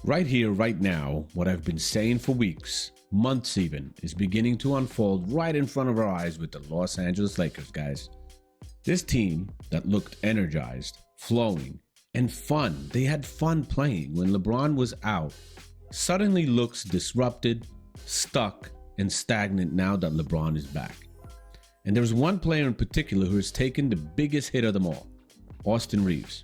Right here, right now, what I've been saying for weeks, months even, is beginning to unfold right in front of our eyes with the Los Angeles Lakers, guys. This team that looked energized, flowing, and fun, they had fun playing when LeBron was out, suddenly looks disrupted, stuck, and stagnant now that LeBron is back. And there's one player in particular who has taken the biggest hit of them all, Austin Reaves.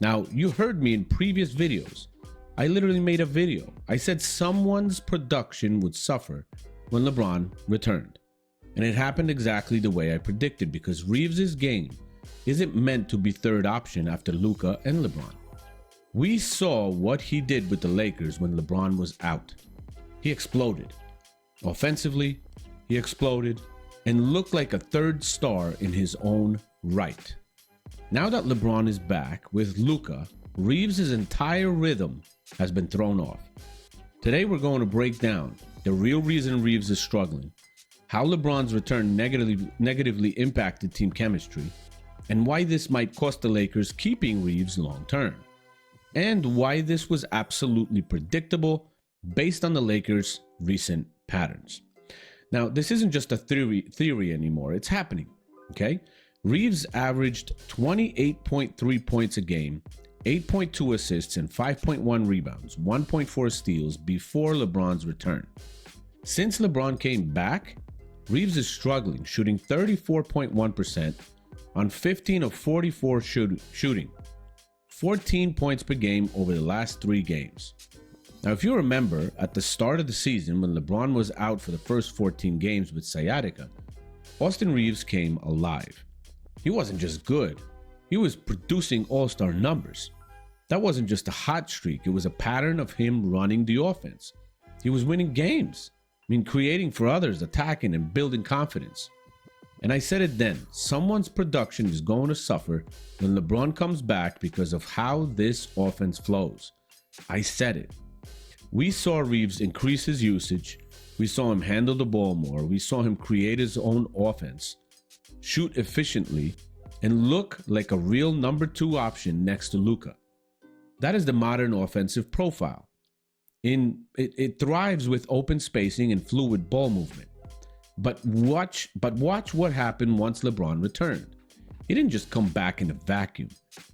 Now, you heard me in previous videos. I literally made a video. I said someone's production would suffer when LeBron returned. And it happened exactly the way I predicted because Reeves' game isn't meant to be third option after Luka and LeBron. We saw what he did with the Lakers when LeBron was out. He exploded. Offensively, he exploded and looked like a third star in his own right. Now that LeBron is back with Luka, Reeves' entire rhythm has been thrown off. Today we're going to break down the real reason Reeves is struggling, how LeBron's return negatively impacted team chemistry, and why this might cost the Lakers keeping Reeves long term, and why this was absolutely predictable based on the Lakers' recent patterns. Now, this isn't just a theory anymore, it's happening, okay? Reeves averaged 28.3 points a game, 8.2 assists and 5.1 rebounds, 1.4 steals before LeBron's return. Since LeBron came back, Reeves is struggling, shooting 34.1% on 15 of 44 shooting, 14 points per game over the last 3 games. Now, if you remember, at the start of the season when LeBron was out for the first 14 games with sciatica, Austin Reaves came alive. He wasn't just good. He was producing all-star numbers. That wasn't just a hot streak. It was a pattern of him running the offense. He was winning games. Creating for others, attacking and building confidence. And I said it then, someone's production is going to suffer when LeBron comes back because of how this offense flows. I said it. We saw Reeves increase his usage. We saw him handle the ball more. We saw him create his own offense, shoot efficiently, and look like a real number 2 option next to Luka. That is the modern offensive profile. It thrives with open spacing and fluid ball movement. But watch what happened once LeBron returned. He didn't just come back in a vacuum.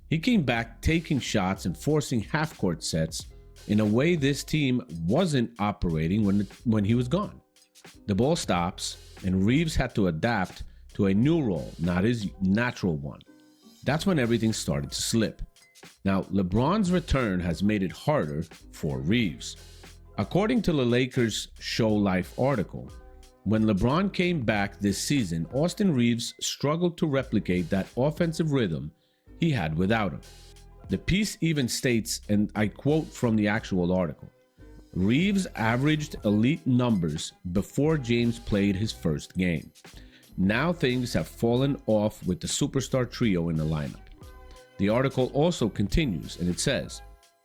He came back taking shots and forcing half-court sets in a way this team wasn't operating when he was gone. The ball stops, and Reeves had to adapt to a new role, not his natural one. That's when everything started to slip. Now, LeBron's return has made it harder for Reeves. According to the Lakers Show Life article, when LeBron came back this season, Austin Reeves struggled to replicate that offensive rhythm he had without him. The piece even states, and I quote from the actual article, Reeves averaged elite numbers before James played his first game. Now things have fallen off with the superstar trio in the lineup. The article also continues, and it says,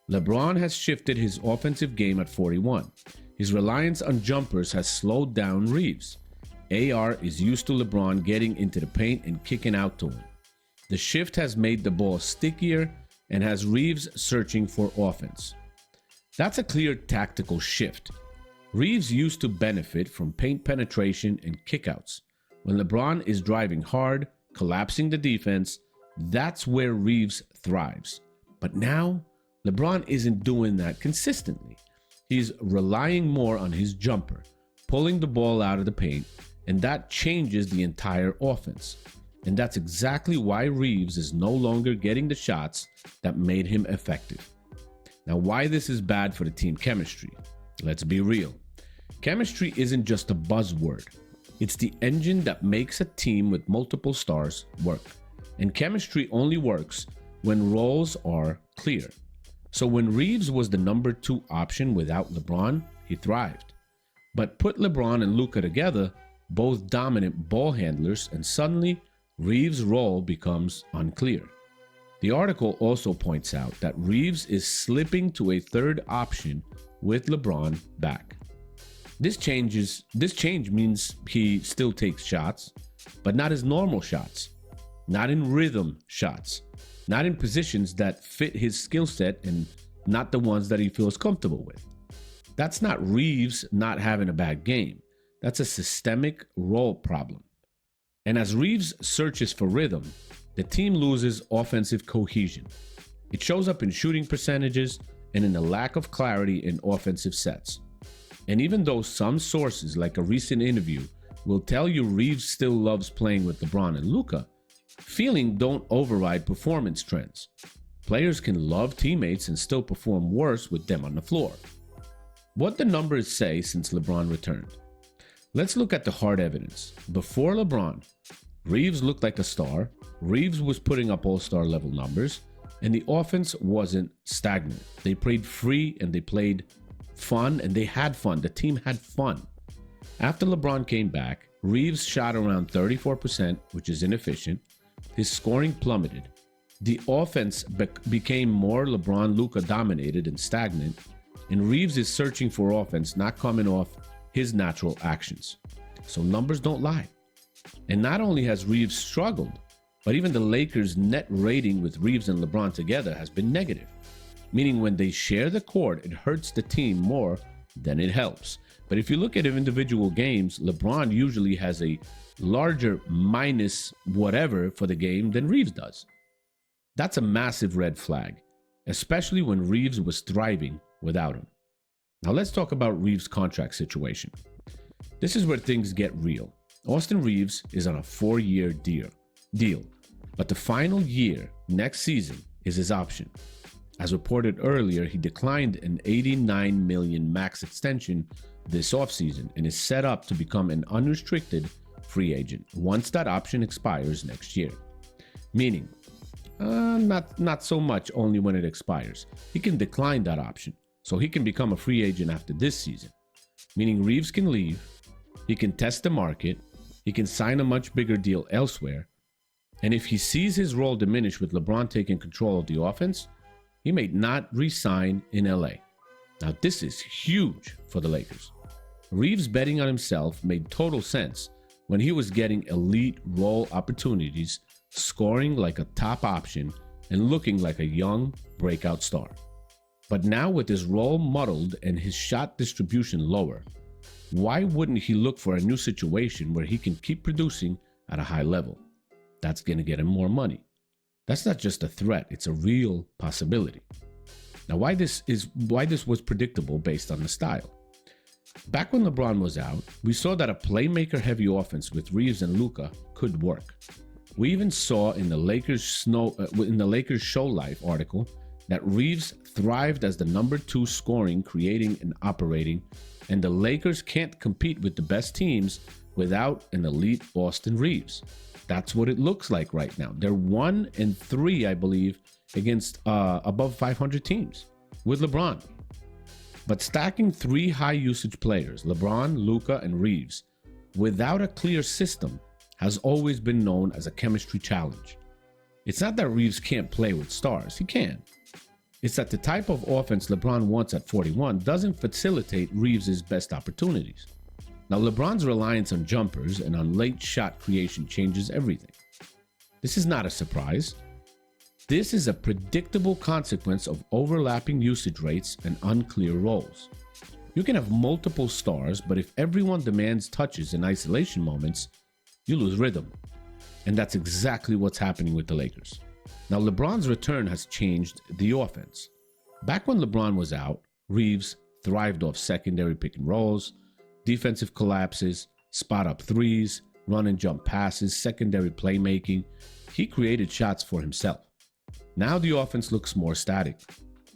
LeBron has shifted his offensive game at 41. His reliance on jumpers has slowed down Reeves. AR is used to LeBron getting into the paint and kicking out to him. The shift has made the ball stickier and has Reeves searching for offense. That's a clear tactical shift. Reeves used to benefit from paint penetration and kickouts. When LeBron is driving hard, collapsing the defense, that's where Reeves thrives. But now, LeBron isn't doing that consistently. He's relying more on his jumper, pulling the ball out of the paint, and that changes the entire offense. And that's exactly why Reeves is no longer getting the shots that made him effective. Now, why this is bad for the team chemistry? Let's be real. Chemistry isn't just a buzzword. It's the engine that makes a team with multiple stars work. And chemistry only works when roles are clear. So when Reeves was the number 2 option without LeBron, he thrived. But put LeBron and Luka together, both dominant ball handlers, and suddenly Reeves' role becomes unclear. The article also points out that Reeves is slipping to a third option with LeBron back. This change means he still takes shots, but not his normal shots, not in rhythm shots, not in positions that fit his skill set and not the ones that he feels comfortable with. That's not Reeves not having a bad game. That's a systemic role problem. And as Reeves searches for rhythm, the team loses offensive cohesion. It shows up in shooting percentages and in the lack of clarity in offensive sets. And even though some sources, like a recent interview, will tell you Reeves still loves playing with LeBron and Luka, feeling don't override performance trends. Players can love teammates and still perform worse with them on the floor. What the numbers say since LeBron returned. Let's look at the hard evidence. Before LeBron, Reeves looked like a star, Reeves was putting up all-star level numbers, and the offense wasn't stagnant. They played free and they played fun and they had fun. The team had fun. After LeBron came back, Reeves shot around 34%, which is inefficient. His scoring plummeted. The offense became more LeBron-Luka dominated and stagnant, and Reeves is searching for offense, not coming off his natural actions. So numbers don't lie. And not only has Reeves struggled, but even the Lakers' net rating with Reeves and LeBron together has been negative, meaning when they share the court, it hurts the team more than it helps. But if you look at individual games, LeBron usually has a larger minus whatever for the game than Reeves does. That's a massive red flag, especially when Reeves was thriving without him. Now let's talk about Reeves' contract situation. This is where things get real. Austin Reaves is on a 4-year deal, but the final year, next season, is his option. As reported earlier, he declined an $89 million max extension this offseason and is set up to become an unrestricted free agent once that option expires next year. Meaning, not so much only when it expires. He can decline that option, so he can become a free agent after this season. Meaning Reeves can leave, he can test the market, he can sign a much bigger deal elsewhere, and if he sees his role diminish with LeBron taking control of the offense, he may not re-sign in LA. Now this is huge for the Lakers. Reeves betting on himself made total sense when he was getting elite role opportunities, scoring like a top option, and looking like a young breakout star. But now with his role muddled and his shot distribution lower, why wouldn't he look for a new situation where he can keep producing at a high level? That's going to get him more money. That's not just a threat, it's a real possibility. Now why this was predictable based on the style. Back when LeBron was out, we saw that a playmaker-heavy offense with Reeves and Luka could work. We even saw in the Lakers Show Life article that Reeves thrived as the number 2 scoring, creating, and operating, and the Lakers can't compete with the best teams without an elite Austin Reaves. That's what it looks like right now. They're 1-3, I believe, against above 500 teams with LeBron. But stacking 3 high-usage players, LeBron, Luka, and Reeves, without a clear system has always been known as a chemistry challenge. It's not that Reeves can't play with stars. He can. It's that the type of offense LeBron wants at 41 doesn't facilitate Reeves' best opportunities. Now, LeBron's reliance on jumpers and on late shot creation changes everything. This is not a surprise. This is a predictable consequence of overlapping usage rates and unclear roles. You can have multiple stars, but if everyone demands touches in isolation moments, you lose rhythm. And that's exactly what's happening with the Lakers. Now, LeBron's return has changed the offense. Back when LeBron was out, Reeves thrived off secondary pick and rolls, defensive collapses, spot-up threes, run and jump passes, secondary playmaking. He created shots for himself. Now the offense looks more static,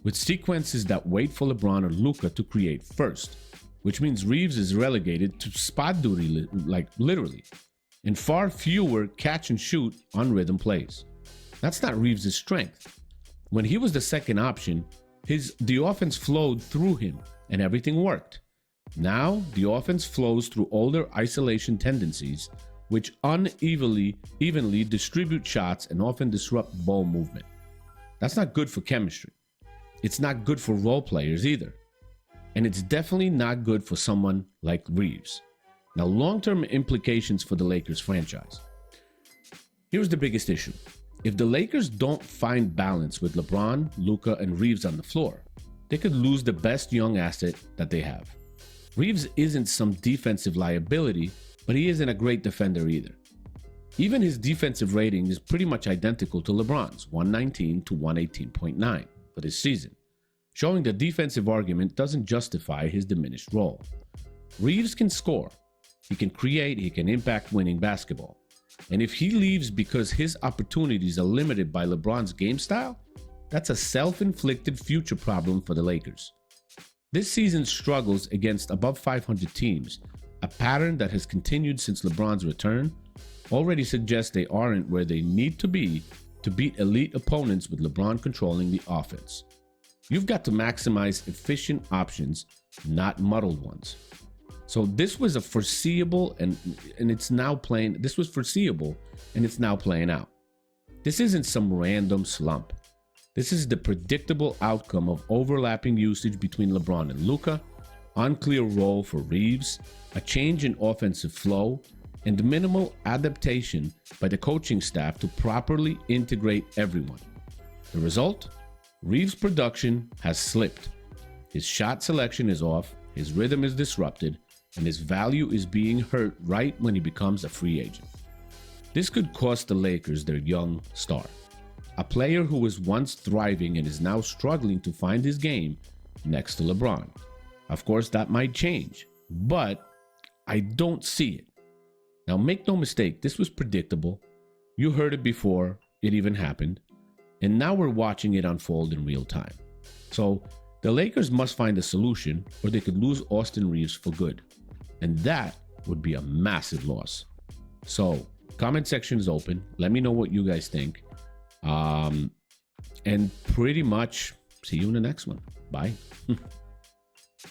with sequences that wait for LeBron or Luka to create first, which means Reeves is relegated to spot duty, like literally, and far fewer catch and shoot on rhythm plays. That's not Reeves' strength. When he was the second option, the offense flowed through him and everything worked. Now the offense flows through older isolation tendencies, which evenly distribute shots and often disrupt ball movement. That's not good for chemistry. It's not good for role players either. And it's definitely not good for someone like Reeves. Now, long-term implications for the Lakers franchise. Here's the biggest issue. If the Lakers don't find balance with LeBron, Luka, and Reeves on the floor, they could lose the best young asset that they have. Reeves isn't some defensive liability, but he isn't a great defender either. Even his defensive rating is pretty much identical to LeBron's, 119 to 118.9 for this season, showing the defensive argument doesn't justify his diminished role. Reeves can score, he can create, he can impact winning basketball. And if he leaves because his opportunities are limited by LeBron's game style, that's a self-inflicted future problem for the Lakers. This season's struggles against above 500 teams, a pattern that has continued since LeBron's return, already suggests they aren't where they need to be to beat elite opponents with LeBron controlling the offense. You've got to maximize efficient options, not muddled ones. So this was a foreseeable and it's now playing. This was foreseeable and it's now playing out. This isn't some random slump. This is the predictable outcome of overlapping usage between LeBron and Luka, unclear role for Reeves, a change in offensive flow, and minimal adaptation by the coaching staff to properly integrate everyone. The result? Reeves' production has slipped. His shot selection is off, his rhythm is disrupted, and his value is being hurt right when he becomes a free agent. This could cost the Lakers their young star, a player who was once thriving and is now struggling to find his game next to LeBron. Of course, that might change, but I don't see it. Now, make no mistake, this was predictable. You heard it before it even happened, and now we're watching it unfold in real time. So, the Lakers must find a solution or they could lose Austin Reaves for good. And that would be a massive loss. So, comment section is open. Let me know what you guys think. And pretty much see you in the next one. Bye.